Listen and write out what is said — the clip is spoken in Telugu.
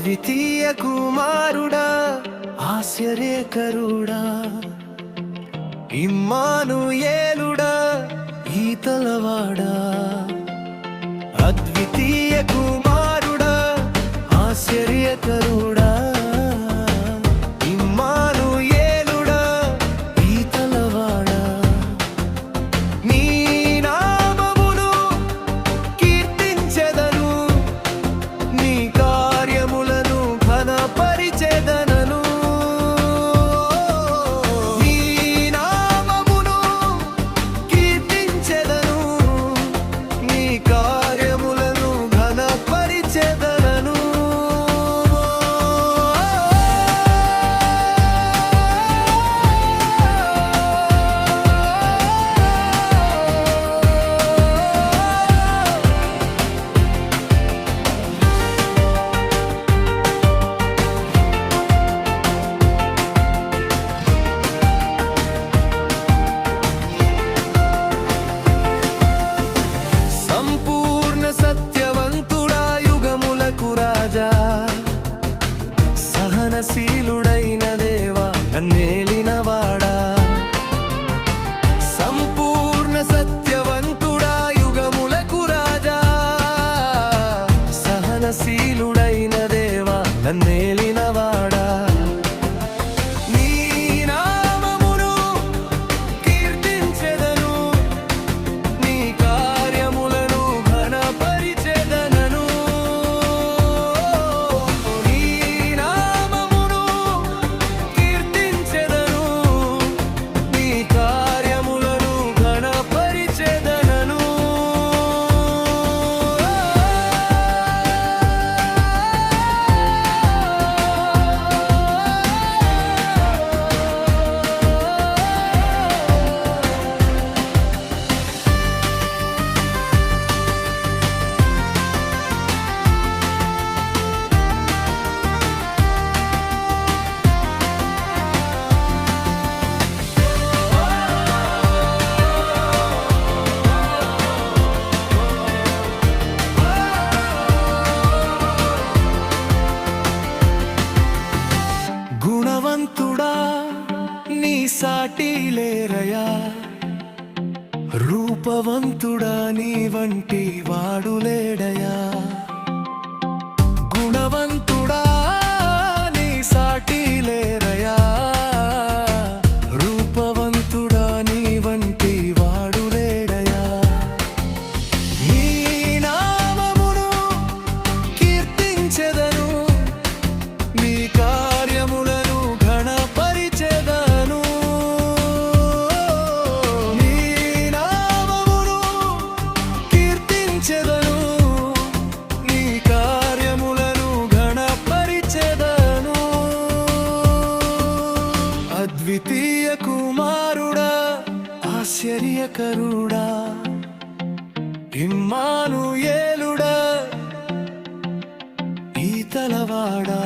అద్వితీయ కుమారుడా, ఆశ్చర్యకరుడా, ఇమ్మానుయేలుడా, ఈతలవాడా. అద్వితీయ కుమారుడా, ఆశ్చర్యకరుడా, ఇమ్మానుయేలుడా, ఈతలవాడా. నీ నామమును కీర్తించెదను, నీ కార్యములను ఘనపరిచెదనను. నీ నామమును కీర్తించెదను, నీ కార్యములను ఘనపరిచెదనను. సంపూర్ణ సత్యవంతుడా, యుగములకు రాజా, సహనశీలుడైన దేవా, నన్నేలినవాడా. సంపూర్ణ సత్యవంతుడా, యుగములకు రాజా, సహనశీలుడైన దేవా, నన్నేలినవాడా. నీ నామమును కీర్తించెదను, నీ కార్యములను ఘనపరిచెదనను. నీ నామమును కీర్తించెదను, నీ కార్యములను ఘనపరిచెదనను. గుణవంతుడా, నీ సాటి లేరయా, రూపవంతుడా, నీ వంటి వాడు లేడయా. గుణవంతుడా, నీ సాటి లేరయా, రూపవంతుడా, నీ వంటి వాడు లేడయా. నీ నామమును కీర్తించెదను, నీ కార్యములను ఘనపరిచెదను. నీ నామమును కీర్తించెదను, నీ కార్యములను ఘనపరిచెదను. అద్వితీయ కుమారుడా, ఆశ్చర్యకరుడా, ఇమ్మానుయేలుడా, ఈతలవాడా.